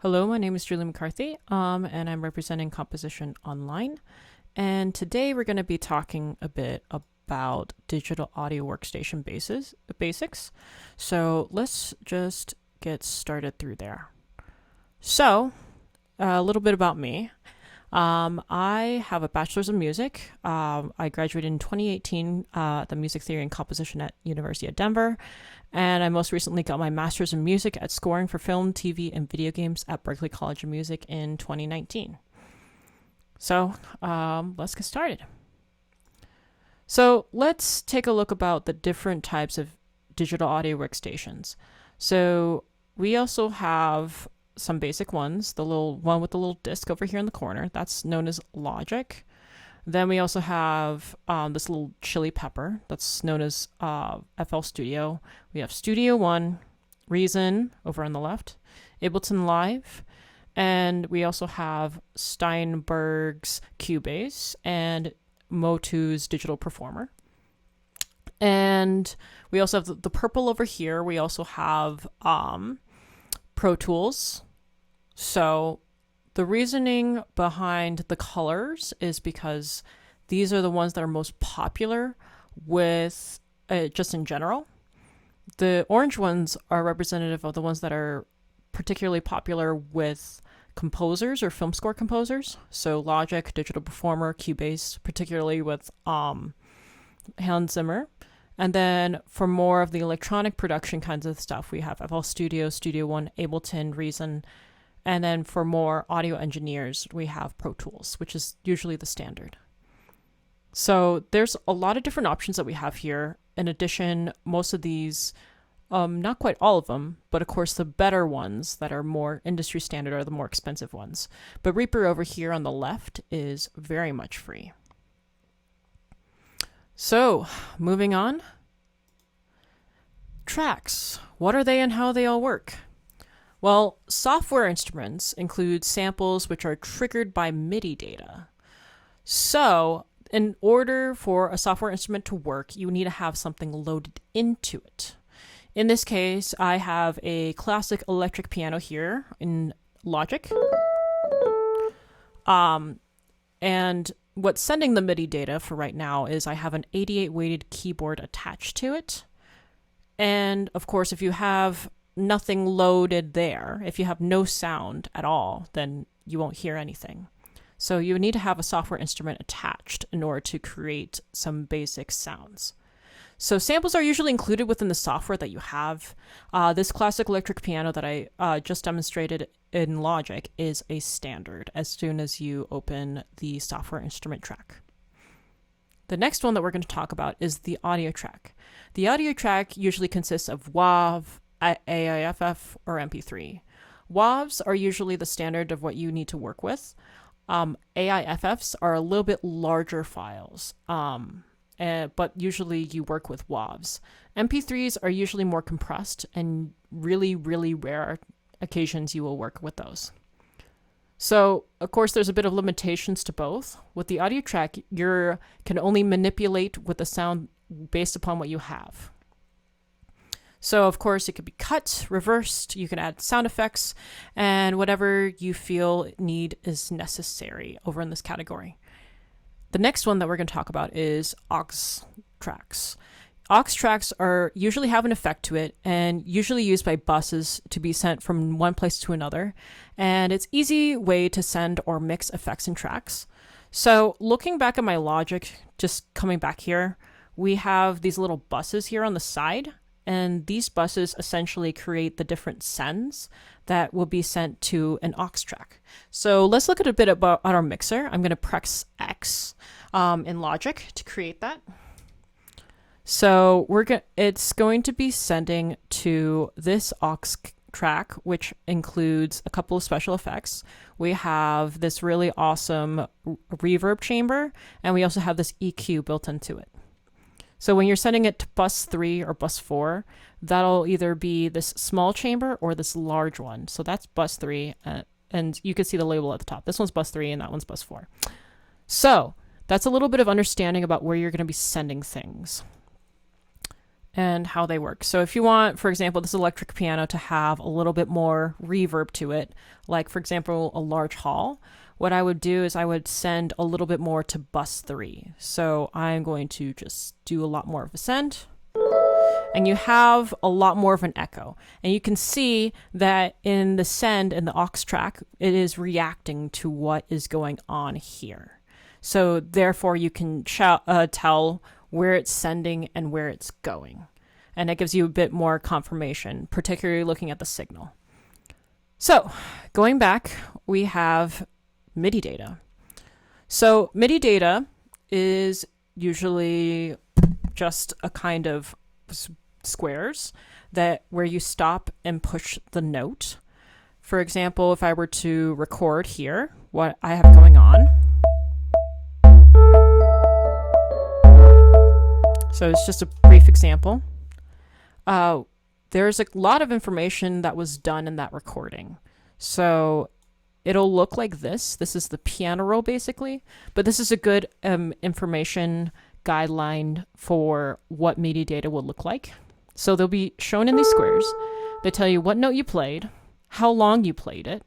Hello, my name is Julie McCarthy, and I'm representing Composition Online. And today we're going to be talking a bit about digital audio workstation basics. So let's just get started through there. So, a little bit about me. I have a bachelor's in music. I graduated in 2018 the music theory and composition at University of Denver, and I most recently got my master's in music at scoring for film, TV, and video games at Berklee College of Music in 2019. So let's get started. So let's take a look about the different types of digital audio workstations. So we also have some basic ones. The little one with the little disc over here in the corner, that's known as Logic. Then we also have this little chili pepper that's known as FL Studio. We have Studio One, Reason over on the left, Ableton Live, and we also have Steinberg's Cubase and Motu's Digital Performer. And we also have the purple over here. We also have Pro Tools. So the reasoning behind the colors is because these are the ones that are most popular with just in general. The orange ones are representative of the ones that are particularly popular with composers or film score composers. So Logic, Digital Performer, Cubase, particularly with Hans Zimmer. And then for more of the electronic production kinds of stuff, we have FL Studio, Studio One, Ableton, Reason. And then for more audio engineers, we have Pro Tools, which is usually the standard. So there's a lot of different options that we have here. In addition, most of these, not quite all of them, but of course the better ones that are more industry standard are the more expensive ones. But Reaper over here on the left is very much free. So moving on. Tracks. What are they and how they all work? Well, software instruments include samples which are triggered by MIDI data. So, in order for a software instrument to work, you need to have something loaded into it. In this case, I have a classic electric piano here in Logic. And what's sending the MIDI data for right now is I have an 88 weighted keyboard attached to it. And of course, if you have nothing loaded there, if you have no sound at all, then you won't hear anything. So you need to have a software instrument attached in order to create some basic sounds. So samples are usually included within the software that you have. This classic electric piano that I just demonstrated in Logic is a standard as soon as you open the software instrument track. The next one that we're going to talk about is the audio track. The audio track usually consists of WAV, AIFF, or MP3. WAVs are usually the standard of what you need to work with. AIFFs are a little bit larger files, but usually you work with WAVs. MP3s are usually more compressed, and really, really rare occasions you will work with those. So, of course, there's a bit of limitations to both. With the audio track, you can only manipulate with the sound based upon what you have. So, of course, it could be cut, reversed, you can add sound effects, and whatever you feel need is necessary over in this category. The next one that we're going to talk about is aux tracks. Aux tracks usually have an effect to it and usually used by buses to be sent from one place to another. And it's an easy way to send or mix effects and tracks. So looking back at my Logic, just coming back here, we have these little buses here on the side. And these buses essentially create the different sends that will be sent to an aux track. So let's look at a bit about our mixer. I'm going to press X in Logic to create that. So it's going to be sending to this aux track, which includes a couple of special effects. We have this really awesome reverb chamber, and we also have this EQ built into it. So when you're sending it to bus 3 or bus 4, that'll either be this small chamber or this large one. So that's bus 3, and you can see the label at the top. This one's bus 3 and that one's bus 4. So that's a little bit of understanding about where you're going to be sending things. and how they work. So if you want, for example, this electric piano to have a little bit more reverb to it, like for example, a large hall, what I would do is I would send a little bit more to bus 3. So I'm going to just do a lot more of a send, and you have a lot more of an echo. And you can see that in the send and the aux track, it is reacting to what is going on here. So therefore you can tell where it's sending and where it's going. And it gives you a bit more confirmation, particularly looking at the signal. So going back, we have MIDI data. So MIDI data is usually just a kind of squares that where you stop and push the note. For example, if I were to record here what I have going on. So it's just a brief example. There's a lot of information that was done in that recording. So it'll look like this. This is the piano roll basically, but this is a good information guideline for what MIDI data will look like. So they'll be shown in these squares. They tell you what note you played, how long you played it,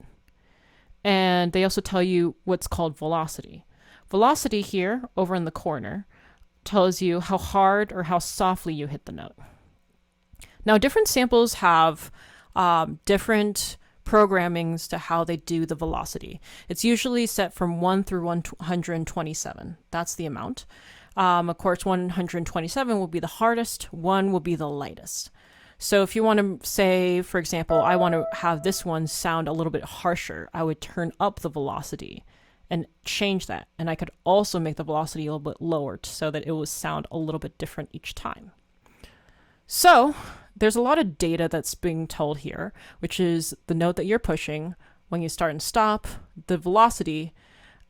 and they also tell you what's called velocity. Velocity here over in the corner tells you how hard or how softly you hit the note. Now, different samples have different programmings to how they do the velocity. It's usually set from 1 through 127. That's the amount. Of course, 127 will be the hardest, 1 will be the lightest. So if you want to say, for example, I want to have this one sound a little bit harsher, I would turn up the velocity and change that. And I could also make the velocity a little bit lower so that it would sound a little bit different each time. So there's a lot of data that's being told here, which is the note that you're pushing, when you start and stop, the velocity.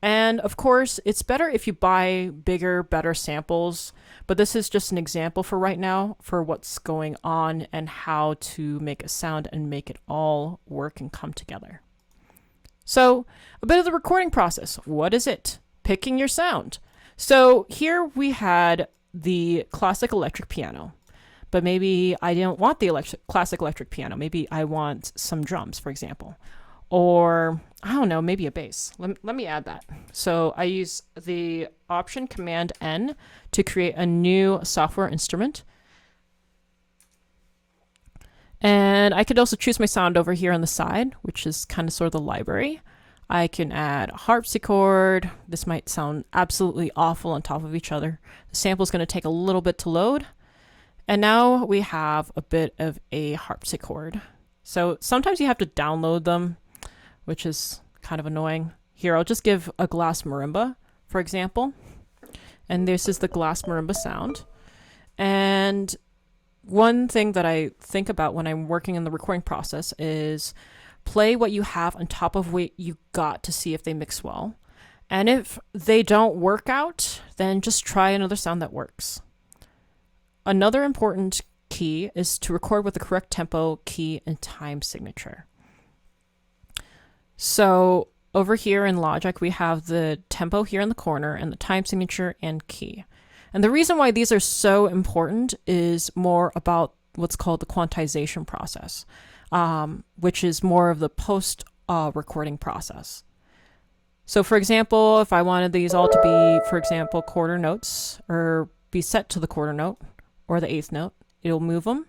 And of course, it's better if you buy bigger, better samples, but this is just an example for right now for what's going on and how to make a sound and make it all work and come together. So a bit of the recording process. What is it? Picking your sound. So here we had the classic electric piano, but maybe I don't want the classic electric piano. Maybe I want some drums, for example. Or, I don't know, maybe a bass. Let me add that. So I use the option Command N to create a new software instrument. And I could also choose my sound over here on the side, which is kind of sort of the library. I can add a harpsichord. This might sound absolutely awful on top of each other. The sample is going to take a little bit to load. And now we have a bit of a harpsichord. So sometimes you have to download them, which is kind of annoying. Here, I'll just give a glass marimba, for example. And this is the glass marimba sound. And one thing that I think about when I'm working in the recording process is play what you have on top of what you got to see if they mix well. And if they don't work out, then just try another sound that works. Another important key is to record with the correct tempo, key, and time signature. So over here in Logic, we have the tempo here in the corner and the time signature and key. And the reason why these are so important is more about what's called the quantization process, which is more of the post recording process. So for example, if I wanted these all to be, for example, quarter notes or be set to the quarter note or the eighth note, it'll move them.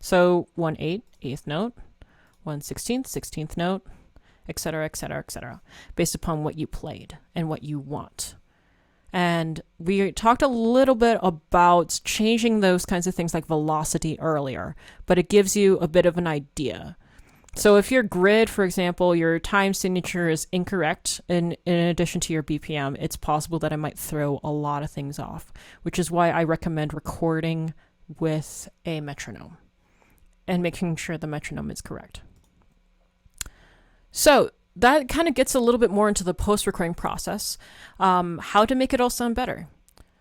So 1/8, eighth note, 1/16, 16th note, etc., etc., etc., based upon what you played and what you want. And we talked a little bit about changing those kinds of things like velocity earlier, but it gives you a bit of an idea. So if your grid, for example, your time signature is incorrect in addition to your BPM, it's possible that it might throw a lot of things off, which is why I recommend recording with a metronome and making sure the metronome is correct. So that kind of gets a little bit more into the post-recording process, how to make it all sound better.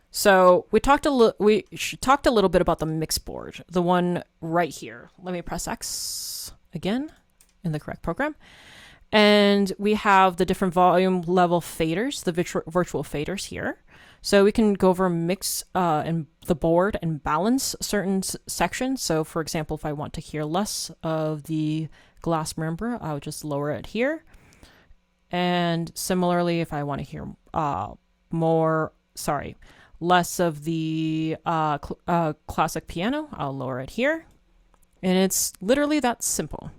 So we talked a little bit about the mix board, the one right here. Let me press X again in the correct program. And we have the different volume level faders, the virtual faders here. So we can go over mix and the board and balance certain sections. So for example, if I want to hear less of the glass marimba, I'll just lower it here. And similarly, if I want to hear less of the classic piano, I'll lower it here. And it's literally that simple.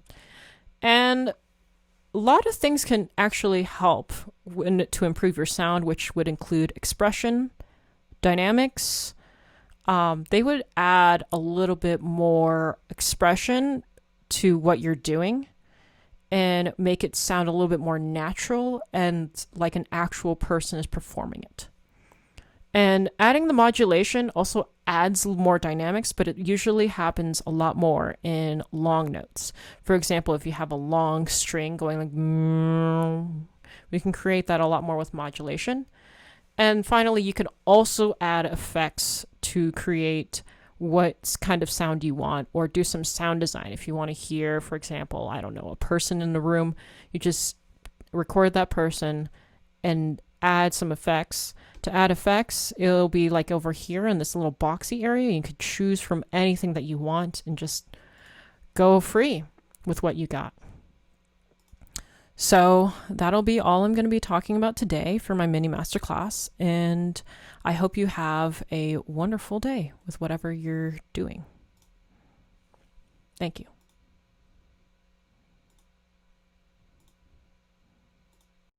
And a lot of things can actually help to improve your sound, which would include expression, dynamics. They would add a little bit more expression to what you're doing and make it sound a little bit more natural and like an actual person is performing it. And adding the modulation also adds more dynamics, but it usually happens a lot more in long notes. For example, if you have a long string going like, we can create that a lot more with modulation. And finally, you can also add effects to create what kind of sound you want, or do some sound design. If you want to hear, for example, I don't know, a person in the room, you just record that person and add some effects. To add effects, it'll be like over here in this little boxy area. You could choose from anything that you want and just go free with what you got. So that'll be all I'm going to be talking about today for my mini masterclass. And I hope you have a wonderful day with whatever you're doing. Thank you.